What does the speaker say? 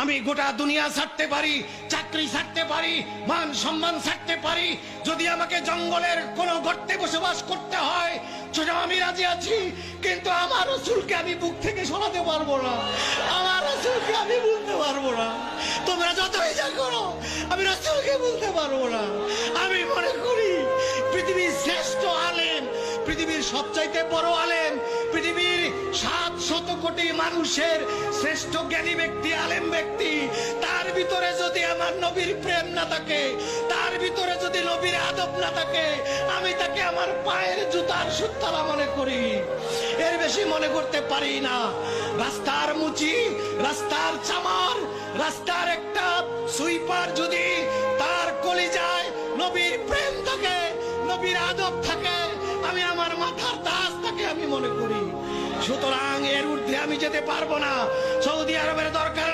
আমি গোটা দুনিয়া ছাড়তে পারি, চাকরি ছাড়তে পারি, মান সম্মান ছাড়তে পারি, যদি আমাকে জঙ্গলের কোন গর্তে বসবাস করতে হয় সেটা আমি রাজি আছি। কিন্তু আমার রাসূলকে আমি বুক থেকে সরাতে পারবো না, আমার রাসূলকে আমি বলতে পারবো না। তোমরা যতই যা করো, আমি রাসূলকে বলতে পারবো না। আমি মনে করি পৃথিবীর শ্রেষ্ঠ আলেম, পৃথিবীর সবচাইতে বড় আলেম, পৃথিবীর 700 কোটি মানুষের শ্রেষ্ঠ জ্ঞানী ব্যক্তি, আলেম ব্যক্তি, তার ভিতরে যদি আমার নবীর প্রেম না থাকে, তার ভিতরে যদি নবীর আদব না থাকে, আমি তাকে আমার পায়ের জুতার সুতলা মনে করি, এর বেশি মনে করতে পারি না। রাস্তার মুচি, রাস্তার চামার, রাস্তার একটা সুইপার যদি তার কলিজায় নবীর প্রেম থাকে, নবীর আদব থাকে, আমি আমার মাথার তাজ তাকে আমি মনে করি। সুতরাং এর ঊর্ধ্বে আমি যেতে পারবো না। সৌদি আরবের দরকার